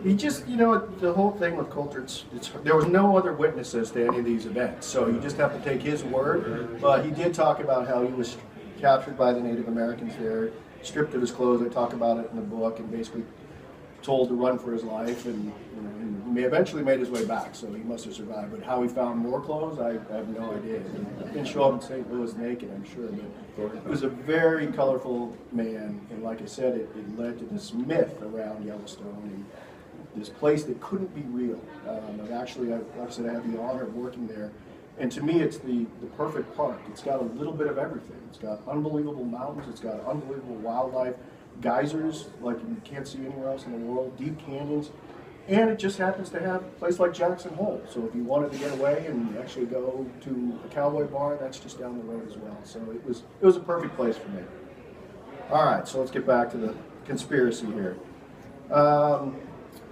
He just, the whole thing with Colter, there was no other witnesses to any of these events, so you just have to take his word. But he did talk about how he was captured by the Native Americans there, stripped of his clothes. I talk about it in the book, and basically told to run for his life, and he eventually made his way back, so he must have survived. But how he found more clothes, I have no idea. He didn't show up in St. Louis naked, I'm sure, but he was a very colorful man, and like I said, it led to this myth around Yellowstone, and this place that couldn't be real. And actually, like I said, I had the honor of working there, and to me, it's the perfect park. It's got a little bit of everything. It's got unbelievable mountains, it's got unbelievable wildlife, geysers like you can't see anywhere else in the world, deep canyons, and it just happens to have a place like Jackson Hole. So if you wanted to get away and actually go to a cowboy bar, that's just down the road as well. So it was a perfect place for me. All right, so let's get back to the conspiracy here.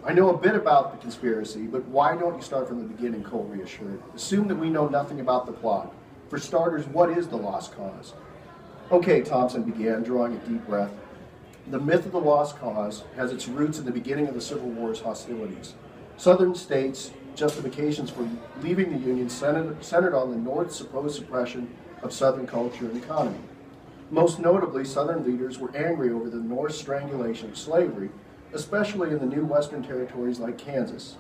I know a bit about the conspiracy, but why don't you start from the beginning, Cole reassured. Assume that we know nothing about the plot. For starters, what is the lost cause? Okay, Thompson began, drawing a deep breath. The myth of the lost cause has its roots in the beginning of the Civil War's hostilities. Southern states' justifications for leaving the Union centered on the North's supposed suppression of Southern culture and economy. Most notably, Southern leaders were angry over the North's strangulation of slavery, especially in the new Western territories like Kansas.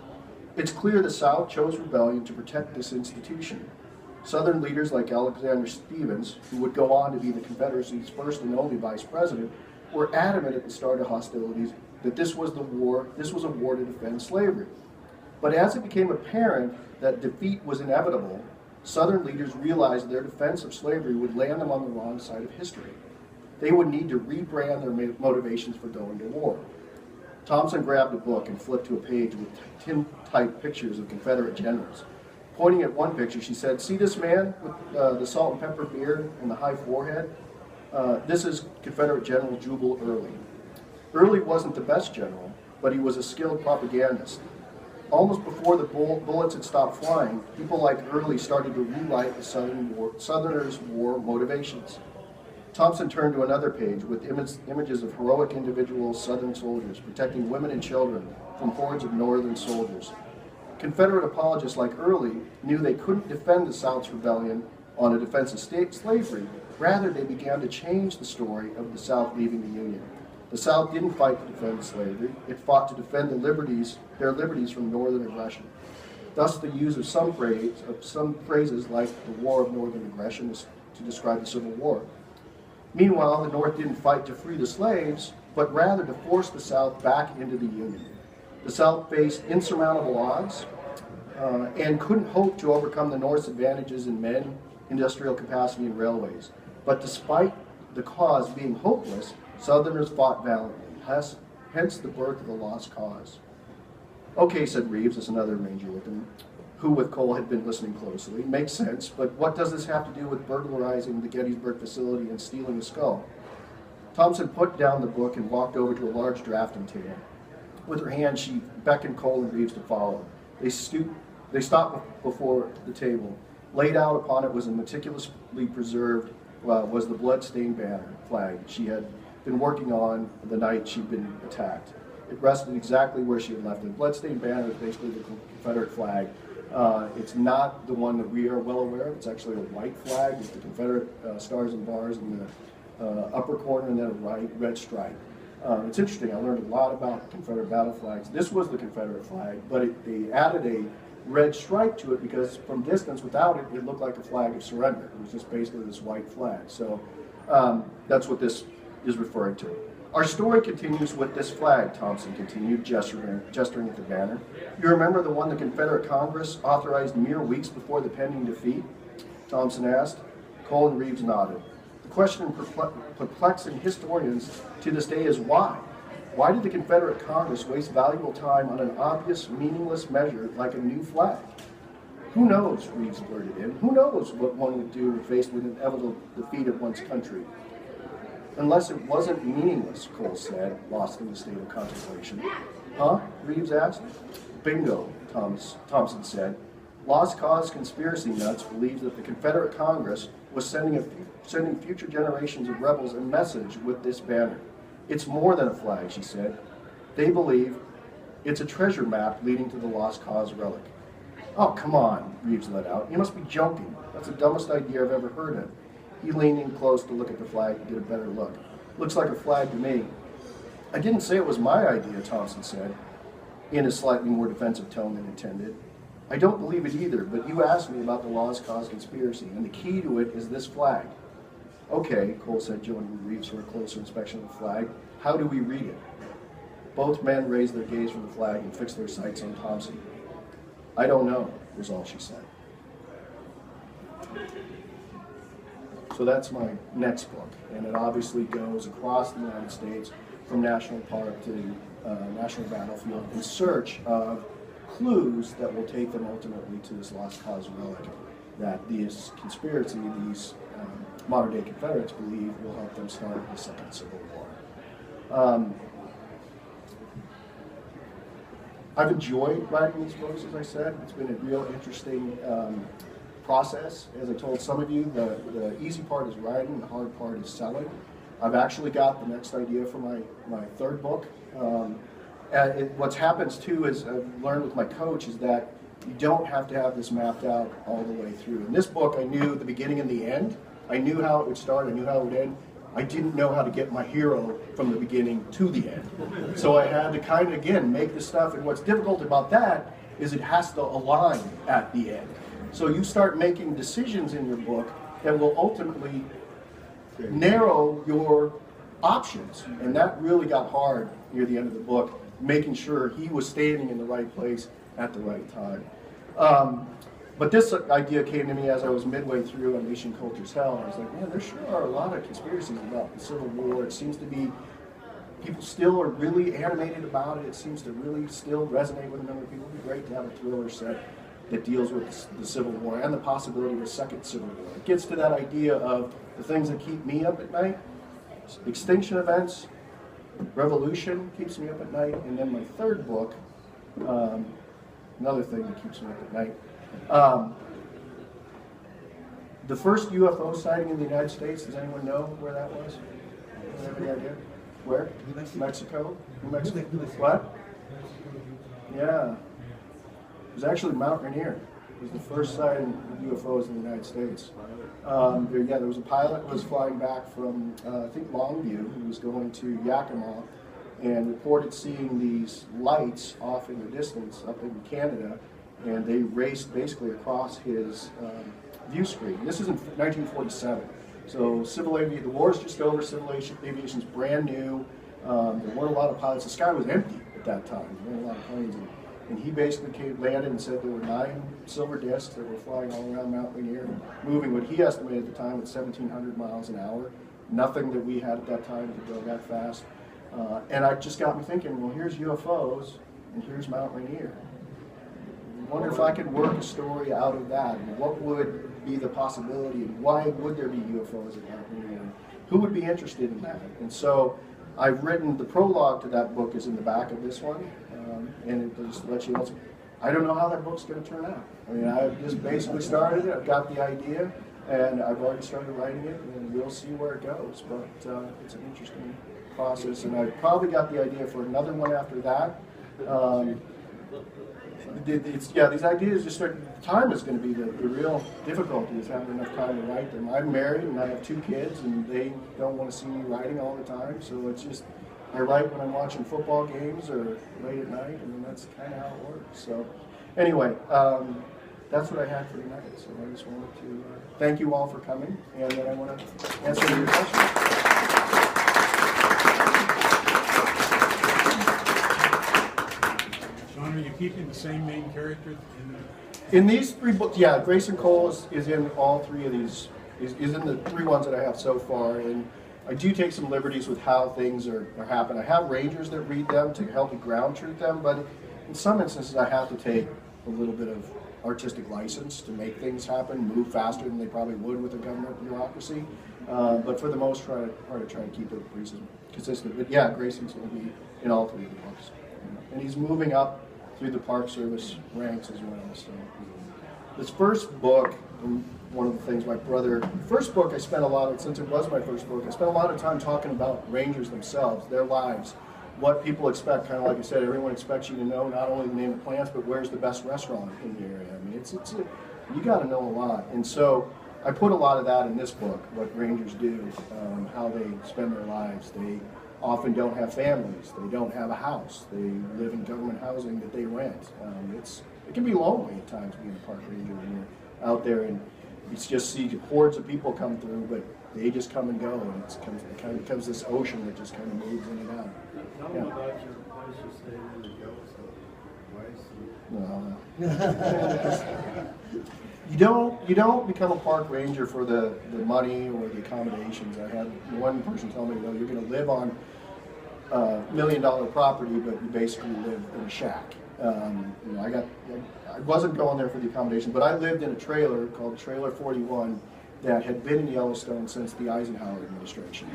It's clear the South chose rebellion to protect this institution. Southern leaders like Alexander Stephens, who would go on to be the Confederacy's first and only vice president, were adamant at the start of hostilities that this was a war to defend slavery. But as it became apparent that defeat was inevitable, Southern leaders realized their defense of slavery would land them on the wrong side of history. They would need to rebrand their motivations for going to war. Thompson grabbed a book and flipped to a page with tin-type pictures of Confederate generals. Pointing at one picture, she said, "See this man with the salt and pepper beard and the high forehead? This is Confederate General Jubal Early. Early wasn't the best general, but he was a skilled propagandist. Almost before the bullets had stopped flying, people like Early started to rewrite the Southerners' war motivations." Thompson turned to another page with images of heroic individual Southern soldiers protecting women and children from hordes of Northern soldiers. Confederate apologists like Early knew they couldn't defend the South's rebellion on a defense of slavery. Rather, they began to change the story of the South leaving the Union. The South didn't fight to defend slavery. It fought to defend their liberties from Northern aggression. Thus, the use of some phrases like the War of Northern Aggression to describe the Civil War. Meanwhile, the North didn't fight to free the slaves, but rather to force the South back into the Union. The South faced insurmountable odds and couldn't hope to overcome the North's advantages in men, industrial capacity, and railways. But despite the cause being hopeless, Southerners fought valiantly, hence the birth of the lost cause. Okay, said Reeves, as another ranger with him, who with Cole had been listening closely. Makes sense, but what does this have to do with burglarizing the Gettysburg facility and stealing a skull? Thompson put down the book and walked over to a large drafting table. With her hand, she beckoned Cole and Reeves to follow. They stopped before the table. Laid out upon it was a meticulously preserved, was the blood-stained banner flag she had been working on the night she'd been attacked. It rested exactly where she had left it. Blood-stained banner is basically the Confederate flag. It's not the one that we are well aware of. It's actually a white flag with the Confederate stars and bars in the upper corner and then a red stripe. It's interesting. I learned a lot about Confederate battle flags. This was the Confederate flag, but they added a red stripe to it because from distance, without it, it looked like a flag of surrender. It was just basically this white flag. So that's what this is referring to. Our story continues with this flag, Thompson continued, gesturing at the banner. You remember the one the Confederate Congress authorized mere weeks before the pending defeat? Thompson asked. Cole and Reeves nodded. The question perplexing historians to this day is why? Why did the Confederate Congress waste valuable time on an obvious, meaningless measure like a new flag? Who knows, Reeves blurted in. Who knows what one would do faced with inevitable defeat of one's country? Unless it wasn't meaningless, Cole said, lost in a state of contemplation. Huh? Reeves asked. Bingo, Thompson said. Lost cause conspiracy nuts believe that the Confederate Congress was sending future generations of rebels a message with this banner. It's more than a flag, she said. They believe It's a treasure map leading to the Lost Cause relic. Oh, come on, Reeves let out. You must be joking. That's the dumbest idea I've ever heard of. He leaned in close to look at the flag and get a better look. Looks like a flag to me. I didn't say it was my idea, Thompson said, in a slightly more defensive tone than intended. I don't believe it either, but you asked me about the Lost Cause conspiracy, and the key to it is this flag. Okay, Cole said, joining Reeves for a closer inspection of the flag. How do we read it? Both men raised their gaze from the flag and fixed their sights on Thompson. I don't know, was all she said. So that's my next book, and it obviously goes across the United States from national park to national battlefield in search of clues that will take them ultimately to this Lost Cause relic that this conspiracy, these modern-day Confederates believe will help them start the Second Civil War. I've enjoyed writing these books, as I said. It's been a real interesting process. As I told some of you, the easy part is writing, the hard part is selling. I've actually got the next idea for my third book. What happens too is I've learned with my coach is that you don't have to have this mapped out all the way through. In this book, I knew the beginning and the end. I knew how it would start, I knew how it would end. I didn't know how to get my hero from the beginning to the end. So I had to kind of, again, make the stuff, and what's difficult about that is it has to align at the end. So you start making decisions in your book that will ultimately narrow your options. And that really got hard near the end of the book, making sure he was standing in the right place at the right time. But this idea came to me as I was midway through Unleashing Colter's Hell. I was like, man, there sure are a lot of conspiracies about the Civil War. It seems to be, people still are really animated about it. It seems to really still resonate with a number of people. It would be great to have a thriller set that deals with the Civil War and the possibility of a second Civil War. It gets to that idea of the things that keep me up at night. Extinction events, revolution keeps me up at night, and then my third book, another thing that keeps me up at night. The first UFO sighting in the United States, does anyone know where that was? Do you have any idea? Where? Mexico? New Mexico? What? Yeah. It was actually Mount Rainier. It was the first sighting of UFOs in the United States. There was a pilot who was flying back from, I think, Longview. He was going to Yakima and reported seeing these lights off in the distance up in Canada, and they raced basically across his view screen. This is in 1947. So the war is just over, civil aviation's brand new. There weren't a lot of pilots. The sky was empty at that time. There weren't a lot of planes. And he basically landed and said there were 9 silver discs that were flying all around Mount Rainier, moving what he estimated at the time at 1,700 miles an hour. Nothing that we had at that time could go that fast. And it just got me thinking, well, here's UFOs, and here's Mount Rainier. I wonder if I could work a story out of that, and what would be the possibility, and why would there be UFOs at Mount Rainier? Who would be interested in that? And so I've written, the prologue to that book is in the back of this one, and it just lets you know, I don't know how that book's going to turn out. I mean, I've just basically started it, I've got the idea, and I've already started writing it, and we'll see where it goes. But it's an interesting process, and I've probably got the idea for another one after that. These ideas just start, time is going to be the real difficulty, is having enough time to write them. I'm married and I have 2 kids, and they don't want to see me writing all the time, so it's just, I write when I'm watching football games or late at night, and that's kind of how it works. So anyway, that's what I had for tonight. So I just wanted to thank you all for coming, and then I want to answer your questions. Are you keeping the same main character in these 3 books? Yeah, Grayson Cole is in all 3 of these, is in the 3 ones that I have so far, and I do take some liberties with how things are happening. I have rangers that read them to help me ground truth them, but in some instances I have to take a little bit of artistic license to make things happen, move faster than they probably would with a government bureaucracy, but for the most part I try to keep it pretty consistent. But yeah, Grayson's going to be in all 3 of the books, and he's moving up through the Park Service ranks as well. So this first book, one of the things first book I spent a lot of, since it was my first book, I spent a lot of time talking about Rangers themselves, their lives, what people expect. Kind of like I said, everyone expects you to know not only the name of plants, but where's the best restaurant in the area. I mean, you got to know a lot. And so I put a lot of that in this book, what Rangers do, how they spend their lives. They often don't have families. They don't have a house. They live in government housing that they rent. It can be lonely at times being a park ranger when you're out there and you just see hordes of people come through, but they just come and go, and it kind of becomes this ocean that just kind of moves in and out. Tell me about your place you stayed in the You don't become a park ranger for the money or the accommodations. I had one person tell me, you're going to live on $1 million property, but you basically live in a shack. I wasn't going there for the accommodation, but I lived in a trailer called Trailer 41 that had been in Yellowstone since the Eisenhower administration.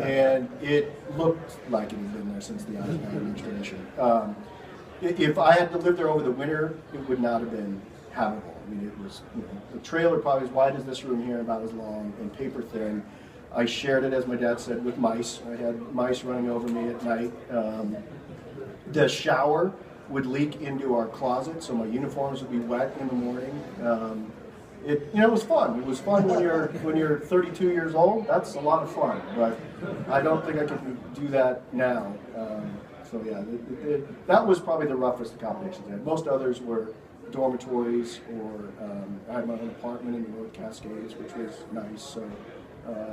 And it looked like it had been there since the Eisenhower administration. If I had to live there over the winter, it would not have been habitable. I mean, it was, the trailer probably as wide as this room here, about as long, and paper thin. I shared it, as my dad said, with mice. I had mice running over me at night. The shower would leak into our closet, so my uniforms would be wet in the morning. It was fun. It was fun when you're 32 years old. That's a lot of fun, but I don't think I can do that now. So yeah, that was probably the roughest accommodations I had. Most others were dormitories, or I had my own apartment in the North Cascades, which was nice.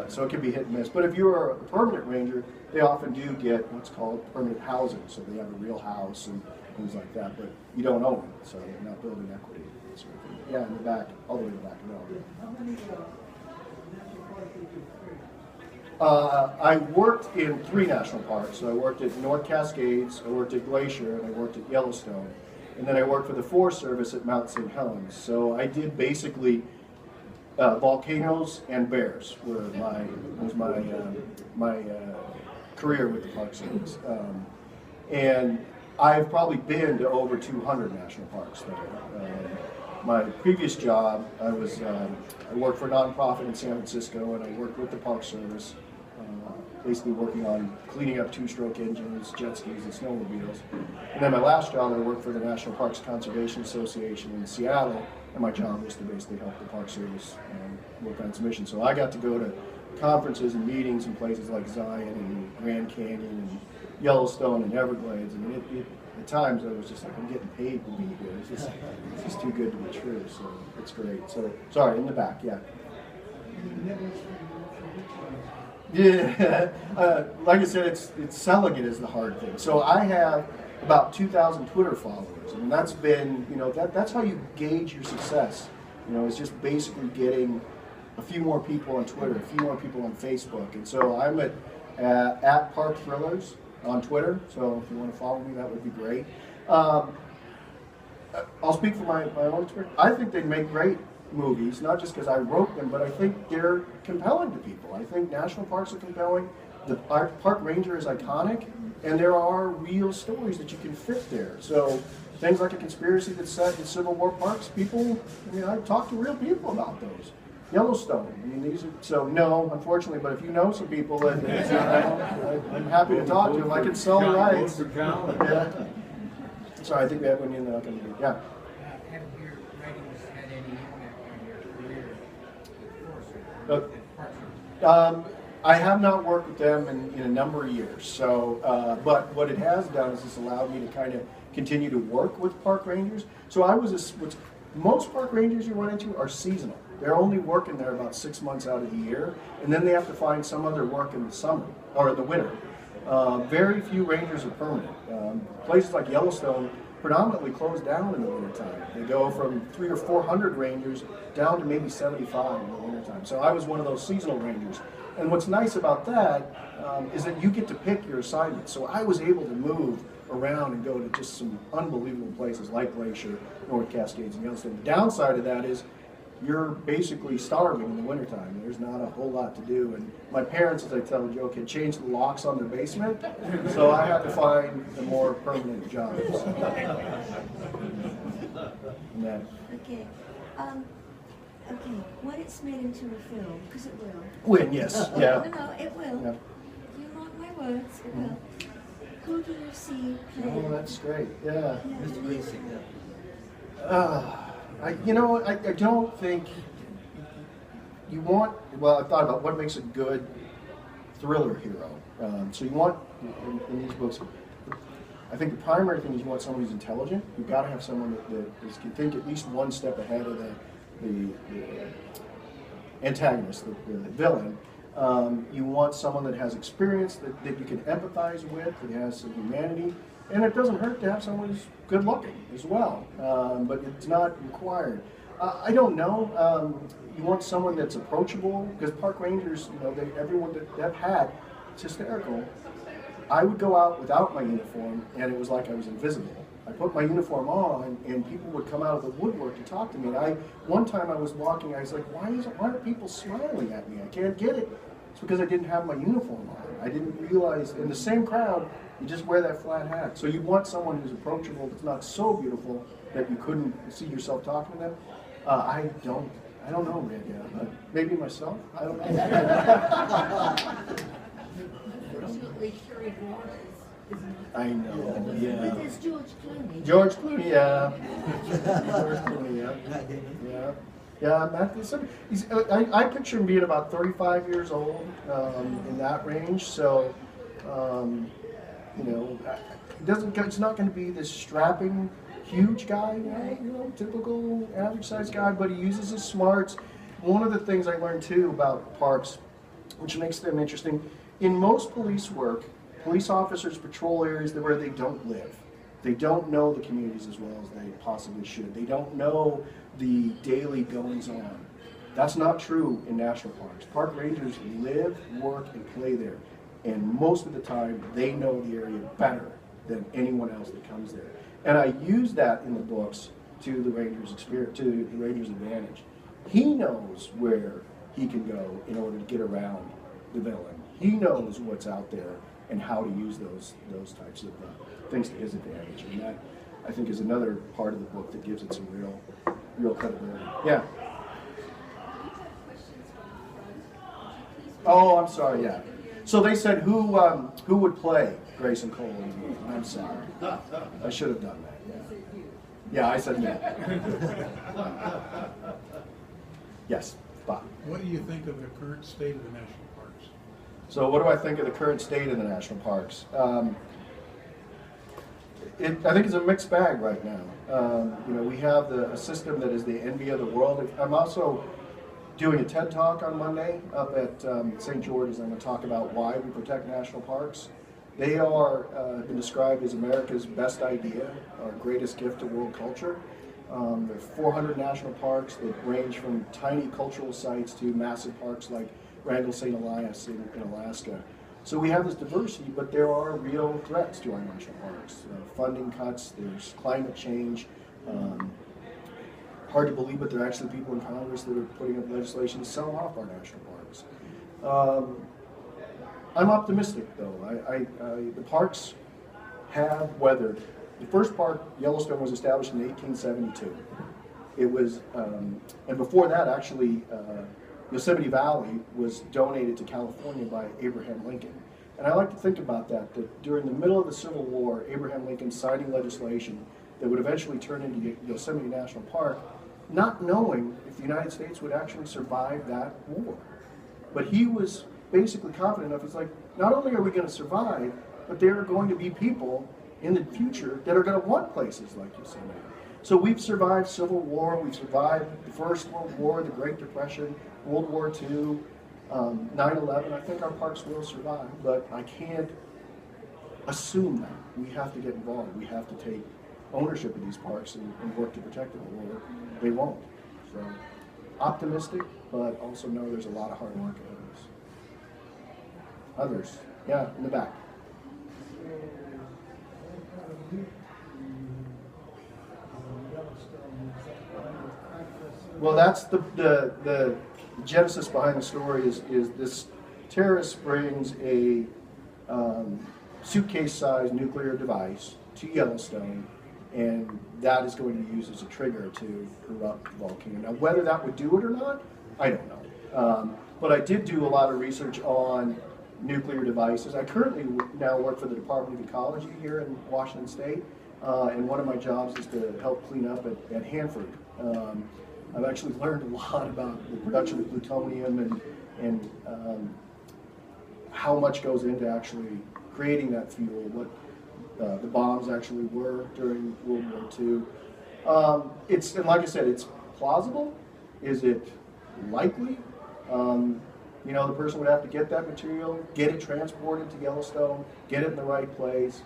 So it can be hit and miss. But if you're a permanent ranger, they often do get what's called permanent housing. So they have a real house and things like that, but you don't own it, so you're not building equity. Sort of thing. Yeah, in the back, all the way to the back of the How many national parks did you create? I worked in 3 national parks. So I worked at North Cascades, I worked at Glacier, and I worked at Yellowstone. And then I worked for the Forest Service at Mount St. Helens. So I did basically volcanoes and bears was my career with the Park Service. And I've probably been to over 200 national parks there. My previous job, I worked for a nonprofit in San Francisco, and I worked with the Park Service, basically working on cleaning up 2-stroke engines, jet skis, and snowmobiles. And then my last job, I worked for the National Parks Conservation Association in Seattle, and my job was to basically help the Park Service work on its mission. So I got to go to conferences and meetings in places like Zion and Grand Canyon and Yellowstone and Everglades, and at times I was just like, I'm getting paid to be here. It's just too good to be true. So it's great. So sorry, in the back, yeah. Yeah, like I said, it's selling it is the hard thing. So I have about 2,000 Twitter followers, and that's been, that's how you gauge your success. It's just basically getting a few more people on Twitter, a few more people on Facebook, and so I'm at Park Thrillers on Twitter, so if you want to follow me, that would be great. I'll speak for my own Twitter. I think they make great movies, not just because I wrote them, but I think they're compelling to people. I think national parks are compelling. The park ranger is iconic, and there are real stories that you can fit there. So things like a conspiracy that's set in Civil War parks, I've talked to real people about those. Yellowstone. So no, unfortunately, but if you know some people that I'm happy to talk to them. I can sell the rights. Yeah. Sorry, I think we have one in there. Yeah. Have your writings had any impact on your career? I have not worked with them in a number of years. So, but what it has done is it's allowed me to kind of continue to work with park rangers. So most park rangers you run into are seasonal. They're only working there about 6 months out of the year, and then they have to find some other work in the summer or in the winter. Very few rangers are permanent. Places like Yellowstone predominantly close down in the wintertime. They go from 300 or 400 rangers down to maybe 75 in the wintertime. So I was one of those seasonal rangers. And what's nice about that is that you get to pick your assignments. So I was able to move around and go to just some unbelievable places like Glacier, North Cascades, and Yellowstone. The downside of that is you're basically starving in the wintertime. There's not a whole lot to do. And my parents, as I tell the joke, had changed the locks on their basement, so I had to find a more permanent job. Okay. Okay. When it's made into a film, because it will. When, yes, yeah. No, it will. Yeah. You mark my words about Colter C. Oh, that's great. Yeah. Mr. Basic, I don't think you want. Well, I thought about what makes a good thriller hero. So you want in these books. I think the primary thing is you want someone who's intelligent. You've got to have someone that can think at least one step ahead of the antagonist, the villain. You want someone that has experience, that you can empathize with, that has some humanity. And it doesn't hurt to have someone who's good looking as well, but it's not required. I don't know. You want someone that's approachable, because park rangers, everyone that I've had, it's hysterical. I would go out without my uniform, and it was like I was invisible. I put my uniform on, and people would come out of the woodwork to talk to me. And one time I was walking, I was like, why are people smiling at me? I can't get it. It's because I didn't have my uniform on. I didn't realize, in the same crowd, you just wear that flat hat. So you want someone who's approachable, that's not so beautiful that you couldn't see yourself talking to them. I don't know, man. Yeah, maybe myself. I don't know. Unfortunately, Carrie Grant is not. I know. Yeah. But there's George Clooney. George Clooney, yeah. George Clooney, yeah. Yeah, I picture him being about 35 years old, in that range. So, it's not going to be this strapping, huge guy, typical average sized guy, but he uses his smarts. One of the things I learned too about parks, which makes them interesting, in most police work, police officers patrol areas where they don't live. They don't know the communities as well as they possibly should. They don't know the daily goings on. That's not true in national parks. Park rangers live, work, and play there. And most of the time, they know the area better than anyone else that comes there. And I use that in the books to the ranger's experience, to the ranger's advantage. He knows where he can go in order to get around the villain. He knows what's out there and how to use those types of things to his advantage. And that, I think, is another part of the book that gives it some real credibility. Yeah. Oh, I'm sorry. Yeah. So they said who would play Grayson Cole in the movie. I'm sorry. I should have done that. Yeah. Yeah, I said that. Yes, Bob. What do you think of the current state of the national parks? So what do I think of the current state of the national parks? I think it's a mixed bag right now. We have a system that is the envy of the world. I'm also doing a TED Talk on Monday up at St. George's. I'm going to talk about why we protect national parks. They are been described as America's best idea, our greatest gift to world culture. There are 400 national parks that range from tiny cultural sites to massive parks like Wrangell St. Elias in Alaska. So we have this diversity, but there are real threats to our national parks. Funding cuts, there's climate change. Hard to believe, but there are actually people in Congress that are putting up legislation to sell off our national parks. I'm optimistic, though. The parks have weathered. The first park, Yellowstone, was established in 1872. It was, and before that, actually, Yosemite Valley was donated to California by Abraham Lincoln. And I like to think about that during the middle of the Civil War, Abraham Lincoln signing legislation that would eventually turn into Yosemite National Park, not knowing if the United States would actually survive that war. But he was basically confident enough, he's like, not only are we going to survive, but there are going to be people in the future that are going to want places like Yosemite. So we've survived Civil War, we've survived the First World War, the Great Depression, World War II, 9/11. I think our parks will survive, but I can't assume that. We have to get involved. We have to take ownership of these parks and work to protect them, or they won't. So optimistic, but also know there's a lot of hard work ahead of us. Others, yeah, in the back. Well, that's the genesis behind the story is this terrorist brings a suitcase-sized nuclear device to Yellowstone, and that is going to be used as a trigger to erupt the volcano. Now, whether that would do it or not, I don't know. But I did do a lot of research on nuclear devices. I currently now work for the Department of Ecology here in Washington State, and one of my jobs is to help clean up at Hanford. I've actually learned a lot about the production of plutonium and how much goes into actually creating that fuel, what the bombs actually were during World War II. And like I said, it's plausible. Is it likely? You know, the person would have to get that material, get it transported to Yellowstone, get it in the right place,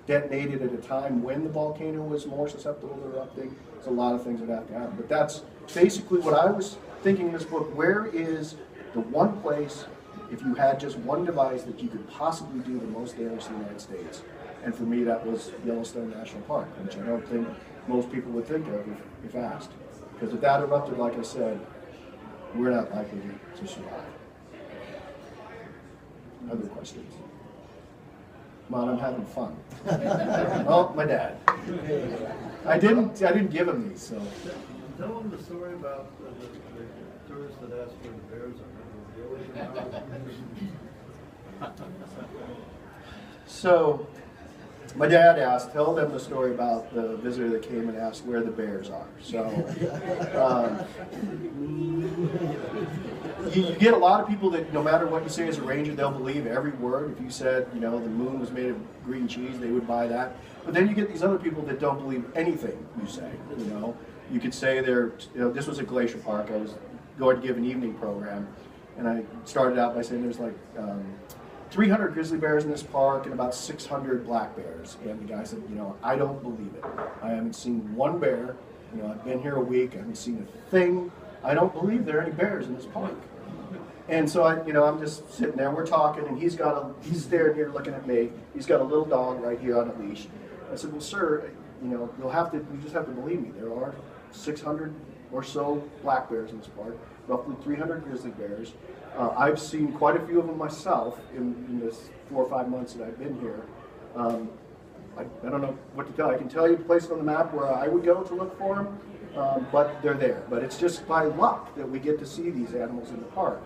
detonate it at a time when the volcano was more susceptible to erupting. There's a lot of things that have to happen. But that's basically what I was thinking in this book. Where is the one place, if you had just one device, that you could possibly do the most damage to the United States? And for me, that was Yellowstone National Park, which I don't think most people would think of if asked. Because if that erupted, like I said, we're not likely to survive. Other questions? Come on, I'm having fun. Oh, my dad. I didn't give him these, so. Tell them the story about the tourists that asked where the bears are. So, my dad asked, tell them the story about the visitor that came and asked where the bears are. So, you get a lot of people that no matter what you say as a ranger, they'll believe every word. If you said, you know, the moon was made of green cheese, they would buy that. But then you get these other people that don't believe anything you say, you know. You could say this was at Glacier Park. I was going to give an evening program, and I started out by saying there's like 300 grizzly bears in this park and about 600 black bears. And the guy said, you know, I don't believe it. I haven't seen one bear. You know, I've been here a week. I haven't seen a thing. I don't believe there are any bears in this park. And so I'm just sitting there. We're talking, and he's staring here looking at me. He's got a little dog right here on a leash. I said, well, sir, you know, you just have to believe me. There are 600 or so black bears in this park, roughly 300 grizzly bears. I've seen quite a few of them myself in this 4 or 5 months that I've been here. I don't know what to tell you. I can tell you places on the map where I would go to look for them, but they're there. But it's just by luck that we get to see these animals in the park.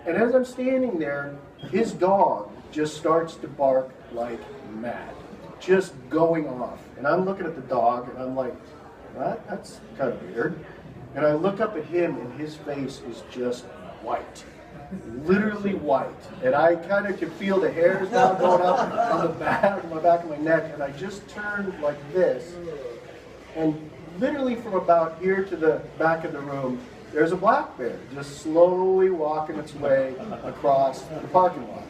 And as I'm standing there, his dog just starts to bark like mad, just going off. And I'm looking at the dog, and I'm like, that's kind of weird. And I look up at him, and his face is just white, literally white. And I kind of could feel the hairs now going up on the back of my neck. And I just turned like this, and literally from about here to the back of the room, there's a black bear just slowly walking its way across the parking lot.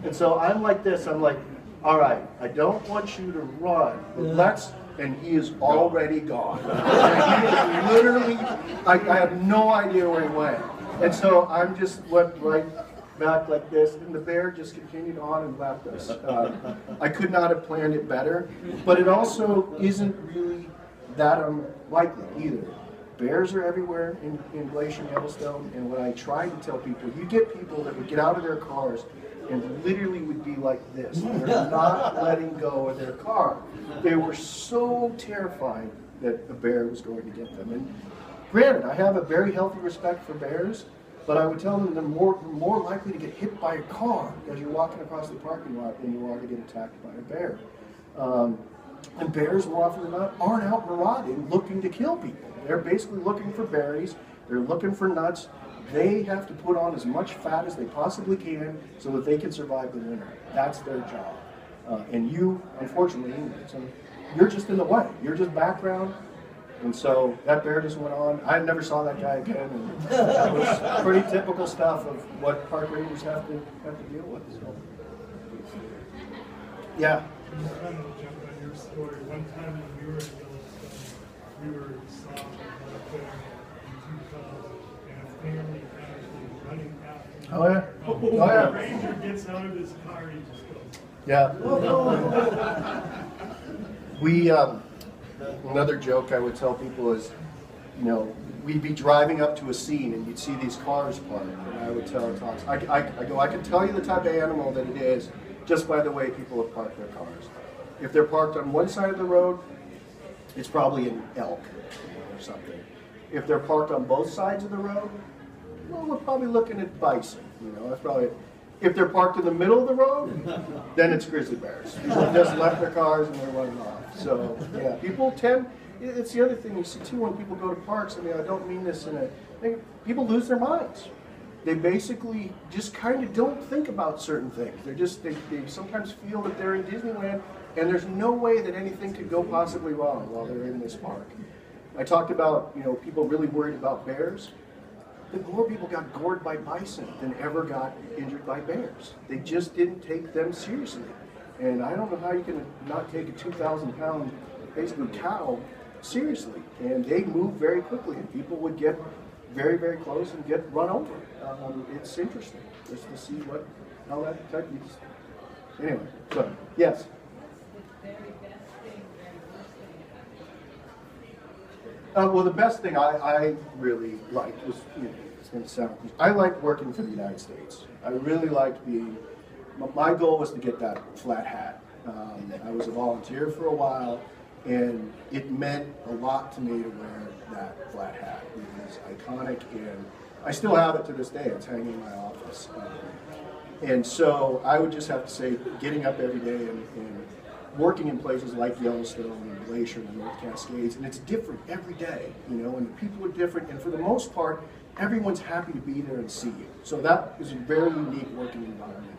And so I'm like this. I'm like, all right, I don't want you to run, but let's. And he is already gone. He is literally, I have no idea where he went. And so I'm just went right back like this, and the bear just continued on and left us. I could not have planned it better, but it also isn't really that unlikely either. Bears are everywhere in Glacier and Yellowstone, and what I try to tell people, you get people that would get out of their cars and literally would be like this. They're not letting go of their car. They were so terrified that a bear was going to get them. And granted, I have a very healthy respect for bears, but I would tell them they're more likely to get hit by a car as you're walking across the parking lot than you are to get attacked by a bear. And bears, more often than not, aren't out marauding looking to kill people. They're basically looking for berries. They're looking for nuts. They have to put on as much fat as they possibly can so that they can survive the winter. That's their job. And you, unfortunately, you're just in the way. You're just background. And so that bear just went on. I never saw that guy again. And that was pretty typical stuff of what park rangers have to deal with. So. Yeah. I'm trying to jump on your story. One time when we were in Yellowstone, we were south of Montana in 2000, and a family actually running after. Oh yeah. Oh yeah. The ranger gets out of his car, he just goes. Yeah. We another joke I would tell people is, you know, we'd be driving up to a scene and you'd see these cars parked, and I would tell talks. I can tell you the type of animal that it is just by the way people have parked their cars. If they're parked on one side of the road, it's probably an elk or something. If they're parked on both sides of the road, well, we're probably looking at bison. You know, that's probably. If they're parked in the middle of the road, then it's grizzly bears. People just left their cars and they're running off. So yeah, people tend. It's the other thing you see too when people go to parks. I mean, I don't mean this in a. People lose their minds. They basically just kind of don't think about certain things. They sometimes feel that they're in Disneyland and there's no way that anything could go possibly wrong while they're in this park. I talked about, people really worried about bears. The more people got gored by bison than ever got injured by bears. They just didn't take them seriously. And I don't know how you can not take a 2,000-pound, basically cow, seriously. And they move very quickly, and people would get very, very close and get run over. It's interesting just to see how that technique. Anyway, so yes. Well, the best thing I really liked was, it's going to sound, I liked working for the United States. I really liked my goal was to get that flat hat. I was a volunteer for a while, and it meant a lot to me to wear that flat hat. It was iconic, and I still have it to this day. It's hanging in my office. And so I would just have to say, getting up every day and working in places like Yellowstone and Glacier and North Cascades, and it's different every day, and the people are different, and for the most part, everyone's happy to be there and see you. So that is a very unique working environment.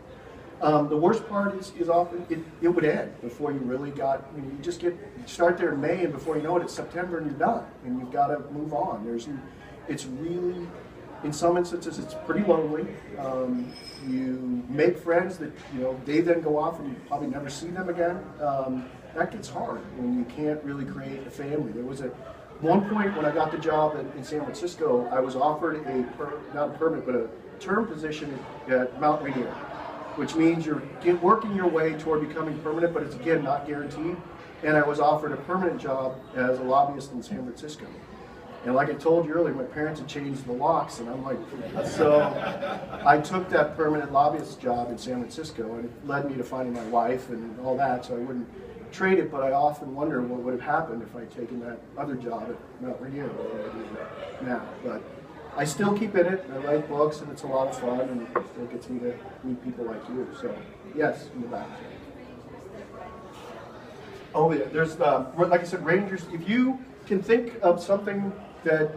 The worst part is often it would end before you really got, you start there in May, and before you know it, it's September and you're done, and you've got to move on. It's really, in some instances, it's pretty lonely. You make friends that, they then go off and you probably never see them again. That gets hard when you can't really create a family. There was one point when I got the job in San Francisco, I was offered not a permanent, but a term position at Mount Rainier, which means you're working your way toward becoming permanent, but it's again not guaranteed. And I was offered a permanent job as a lobbyist in San Francisco. And like I told you earlier, my parents had changed the locks, and I'm like, so I took that permanent lobbyist job in San Francisco, and it led me to finding my wife and all that, so I wouldn't trade it, but I often wonder what would have happened if I'd taken that other job at Mount Rainier now. But I still keep in it, I write books, and it's a lot of fun, and it still gets me to meet people like you. So, yes, in the back. Oh yeah, there's, like I said, rangers, if you can think of something that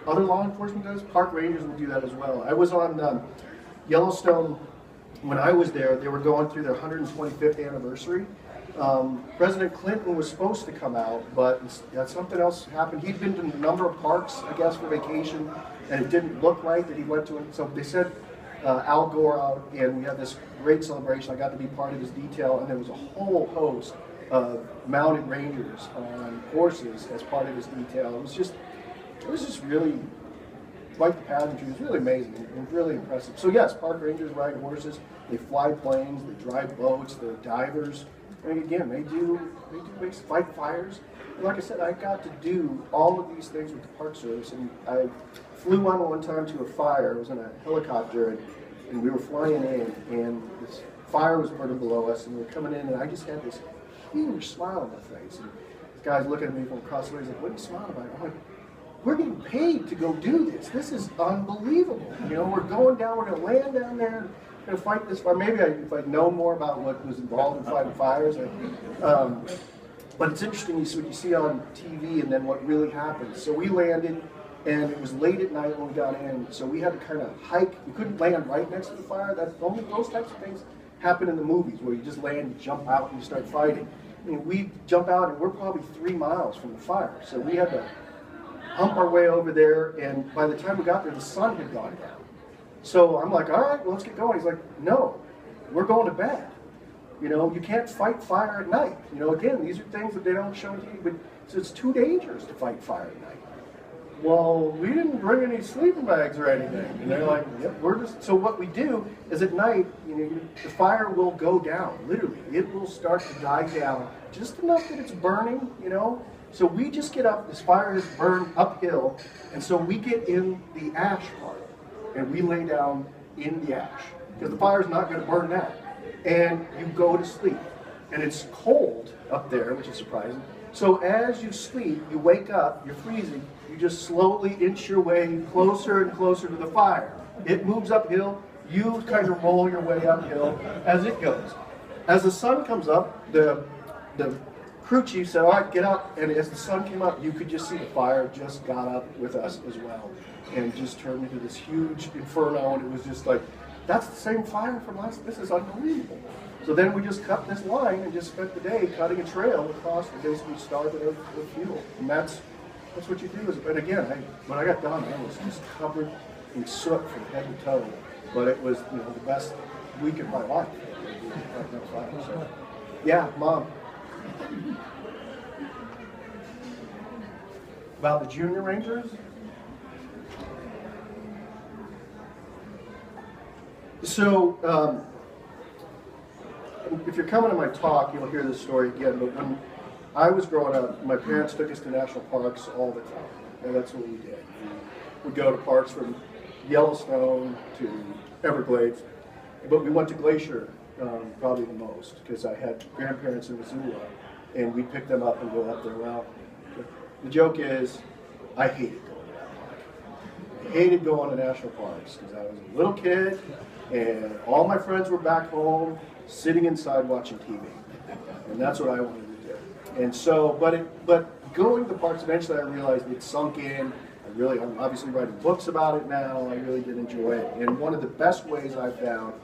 other law enforcement does, park rangers will do that as well. I was on Yellowstone when I was there. They were going through their 125th anniversary. President Clinton was supposed to come out, but something else happened. He'd been to a number of parks, I guess, for vacation, and it didn't look right that he went to it. So they sent Al Gore out, and we had this great celebration. I got to be part of his detail, and there was a whole host of mounted rangers on horses as part of his detail. It was just really, like the pageantry, it was really amazing and really impressive. So yes, park rangers ride horses, they fly planes, they drive boats, they're divers. And again, they fight fires. And like I said, I got to do all of these things with the Park Service, and I flew on one time to a fire. I was in a helicopter, and we were flying in, and this fire was burning below us, and we were coming in, and I just had this huge smile on my face. And this guy's looking at me from across the way. He's like, "What are you smiling about?" I'm like, "We're getting paid to go do this. This is unbelievable. We're going down. We're going to land down there. We're going to fight this fire." Maybe if I'd known more about what was involved in fighting fires. But it's interesting what you see on TV and then what really happens. So we landed, and it was late at night when we got in. So we had to kind of hike. We couldn't land right next to the fire. Only those types of things happen in the movies, where you just land, you jump out, and you start fighting. I mean, we jump out, and we're probably 3 miles from the fire. So we had to hump our way over there, and by the time we got there, the sun had gone down. So I'm like, all right, well, let's get going. He's like, no, we're going to bed. You can't fight fire at night. Again, these are things that they don't show on TV, but so it's too dangerous to fight fire at night. Well, we didn't bring any sleeping bags or anything. And they're like, yep, so what we do is at night, the fire will go down, literally. It will start to die down just enough that it's burning, So we just get up, this fire is burned uphill, and so we get in the ash part, and we lay down in the ash, because the fire's not going to burn that. And you go to sleep, and it's cold up there, which is surprising. So as you sleep, you wake up, you're freezing, you just slowly inch your way closer and closer to the fire. It moves uphill, You kind of roll your way uphill as it goes. As the sun comes up, the crew chief said, all right, get up. And as the sun came up, you could just see the fire just got up with us as well. And just turned into this huge inferno. And it was just like, that's the same fire from last, this is unbelievable. So then we just cut this line and just spent the day cutting a trail across and basically starved it of fuel. And that's what you do. And again, when I got done, I was just covered in soot from head to toe. But it was, you know, the best week of my life. So, yeah, Mom. About the Junior Rangers? So, if you're coming to my talk, you'll hear this story again, but when I was growing up, my parents took us to national parks all the time, and that's what we did. We'd go to parks from Yellowstone to Everglades, but we went to Glacier probably the most, because I had grandparents in Missoula, and we'd pick them up and go up there. Well, the joke is, I hated going to that park. I hated going to national parks, because I was a little kid, and all my friends were back home, sitting inside watching TV, and that's what I wanted to do. And so, but going to the parks, eventually I realized it sunk in. I'm obviously writing books about it now. I really did enjoy it. And one of the best ways I've found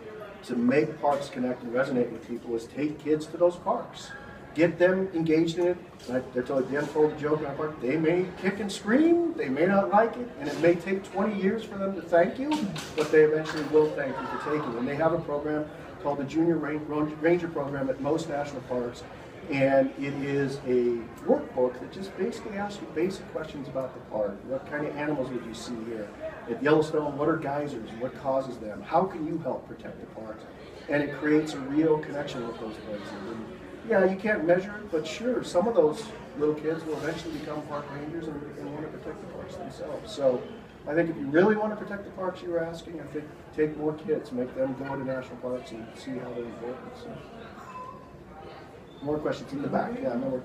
to make parks connect and resonate with people is take kids to those parks. Get them engaged in it. I told Dan told a joke in our park. They may kick and scream, they may not like it, and it may take 20 years for them to thank you, but they eventually will thank you for taking it. And they have a program called the Junior Ranger Program at most national parks. And it is a workbook that just basically asks you basic questions about the park. What kind of animals would you see here? At Yellowstone, what are geysers? What causes them? How can you help protect the parks? And it creates a real connection with those places. And yeah, you can't measure it, but sure, some of those little kids will eventually become park rangers and want to protect the parks themselves. So I think if you really want to protect the parks you were asking, I think take more kids, make them go to national parks and see how they're important. So. More questions in the back. Yeah, no.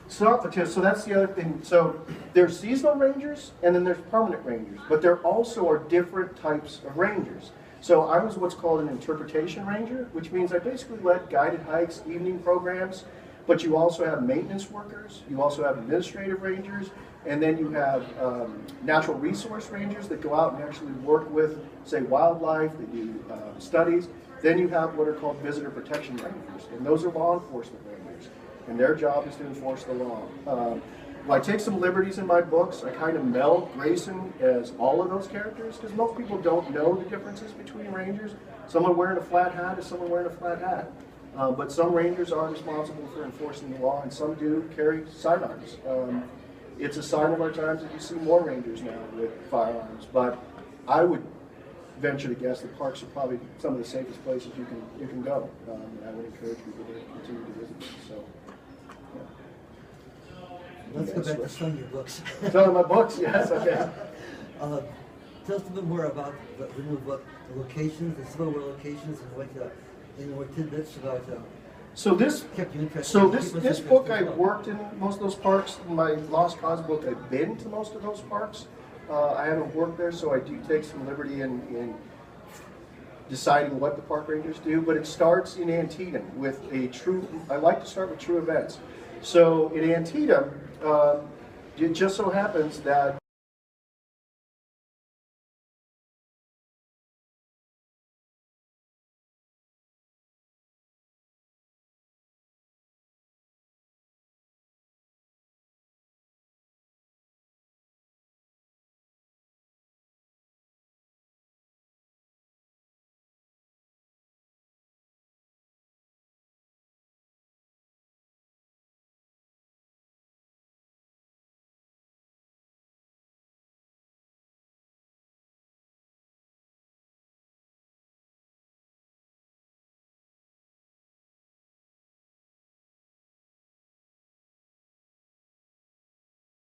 So that's the other thing. So there's seasonal rangers and then there's permanent rangers, but there also are different types of rangers. So I was what's called an interpretation ranger, which means I basically led guided hikes, evening programs, but you also have maintenance workers, you also have administrative rangers, and then you have natural resource rangers that go out and actually work with, say, wildlife, they do studies. Then you have what are called visitor protection rangers, and those are law enforcement rangers, and their job is to enforce the law. Well, I take some liberties in my books. I kind of meld Grayson as all of those characters, because most people don't know the differences between rangers. Someone wearing a flat hat is someone wearing a flat hat. But some rangers are responsible for enforcing the law, and some do carry sidearms. It's a sign of our times that you see more rangers now with firearms, but I would venture to guess that parks are probably some of the safest places you can go. I would encourage people to continue to visit them. So, yeah. Let's go back to some of your books. Some of my books, yes, okay. Tell us a little bit more about the new book, the locations, the Civil War locations, and what any more tidbits about So this kept you interested. this book, I worked in most of those parks. In my Lost Cause book, I've been to most of those parks. I haven't worked there, so I do take some liberty in deciding what the park rangers do. But it starts in Antietam with I like to start with true events. So in Antietam, it just so happens that